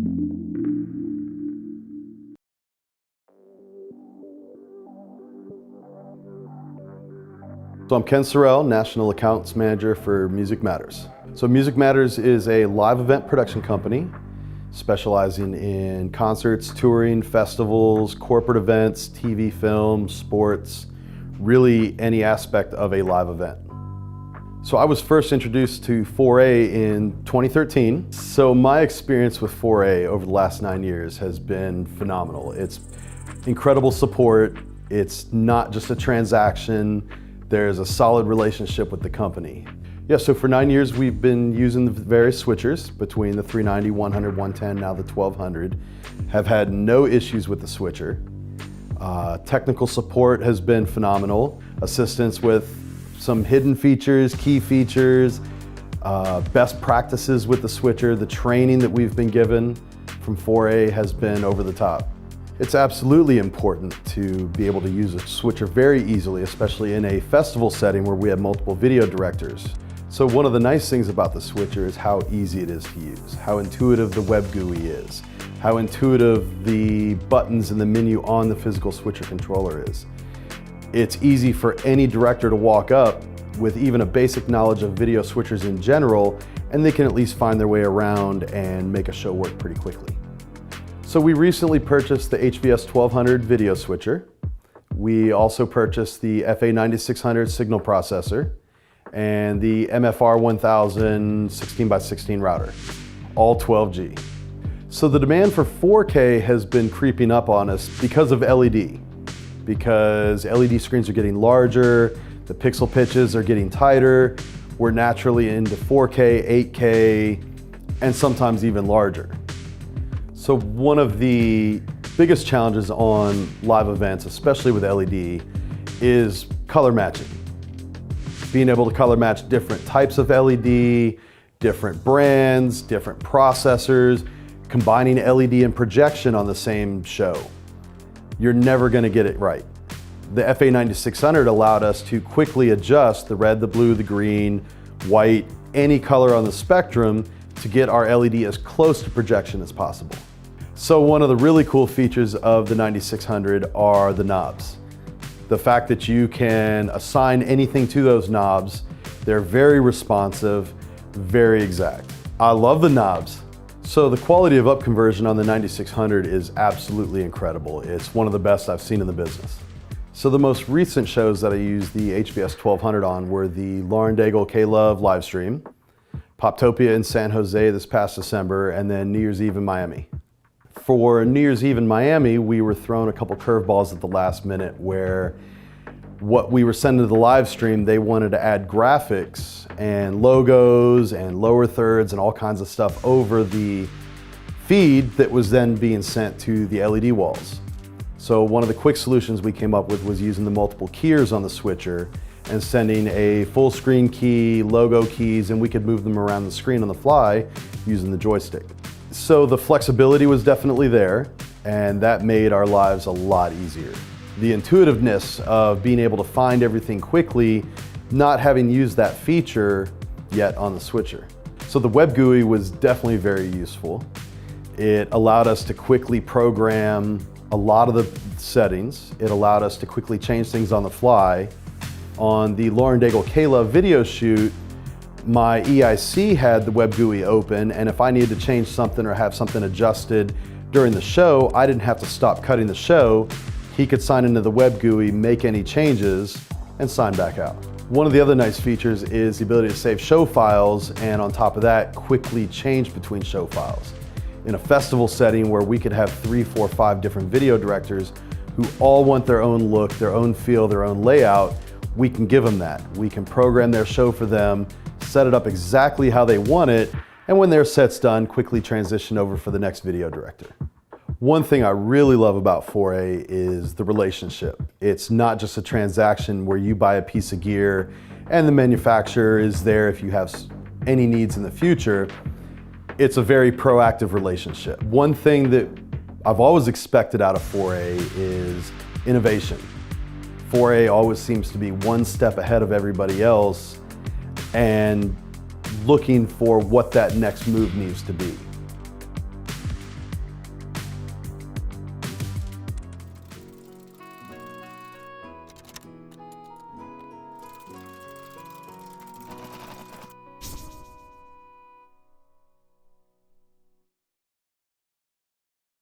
So I'm Ken Sorrell, National Accounts Manager for Music Matters. So Music Matters is a live event production company specializing in concerts, touring, festivals, corporate events, TV, film, sports, really any aspect of a live event. So I was first introduced to 4A in 2013. So my experience with 4A over the last 9 years has been phenomenal. It's incredible support. It's not just a transaction. There's a solid relationship with the company. Yeah, so for 9 years we've been using the various switchers between the 390, 100, 110, now the 1200. Have had no issues with the switcher. Technical support has been phenomenal. Assistance with some hidden features, key features, best practices with the switcher. The training that we've been given from 4A has been over the top. It's absolutely important to be able to use a switcher very easily, especially in a festival setting where we have multiple video directors. So one of the nice things about the switcher is how easy it is to use, how intuitive the web GUI is, how intuitive the buttons in the menu on the physical switcher controller is. It's easy for any director to walk up with even a basic knowledge of video switchers in general, and they can at least find their way around and make a show work pretty quickly. So we recently purchased the HVS 1200 video switcher. We also purchased the FA 9600 signal processor and the MFR 1000 16x16 router, all 12G. So the demand for 4K has been creeping up on us because of LED. Because LED screens are getting larger, the pixel pitches are getting tighter, we're naturally into 4K, 8K, and sometimes even larger. So one of the biggest challenges on live events, especially with LED, is color matching. Being able to color match different types of LED, different brands, different processors, combining LED and projection on the same show. You're never going to get it right. The FA 9600 allowed us to quickly adjust the red, the blue, the green, white, any color on the spectrum to get our LED as close to projection as possible. So one of the really cool features of the 9600 are the knobs. The fact that you can assign anything to those knobs, they're very responsive, very exact. I love the knobs. So the quality of up conversion on the 9600 is absolutely incredible. It's one of the best I've seen in the business. So the most recent shows that I used the HVS 1200 on were the Lauren Daigle K-Love live stream, Poptopia in San Jose this past December, and then New Year's Eve in Miami. For New Year's Eve in Miami, we were thrown a couple curveballs at the last minute where what we were sending to the live stream, they wanted to add graphics and logos and lower thirds and all kinds of stuff over the feed that was then being sent to the LED walls. So one of the quick solutions we came up with was using the multiple keyers on the switcher and sending a full screen key, logo keys, and we could move them around the screen on the fly using the joystick. So the flexibility was definitely there, and that made our lives a lot easier. The intuitiveness of being able to find everything quickly, not having used that feature yet on the switcher. So the web GUI was definitely very useful. It allowed us to quickly program a lot of the settings. It allowed us to quickly change things on the fly. On the Lauren Daigle K-Love video shoot, my EIC had the web GUI open, and if I needed to change something or have something adjusted during the show, I didn't have to stop cutting the show. He could sign into the web GUI, make any changes, and sign back out. One of the other nice features is the ability to save show files, and on top of that, quickly change between show files. In a festival setting where we could have 3, 4, 5 different video directors who all want their own look, their own feel, their own layout, we can give them that. We can program their show for them, set it up exactly how they want it, and when their set's done, quickly transition over for the next video director. One thing I really love about 4A is the relationship. It's not just a transaction where you buy a piece of gear and the manufacturer is there if you have any needs in the future. It's a very proactive relationship. One thing that I've always expected out of 4A is innovation. 4A always seems to be one step ahead of everybody else and looking for what that next move needs to be.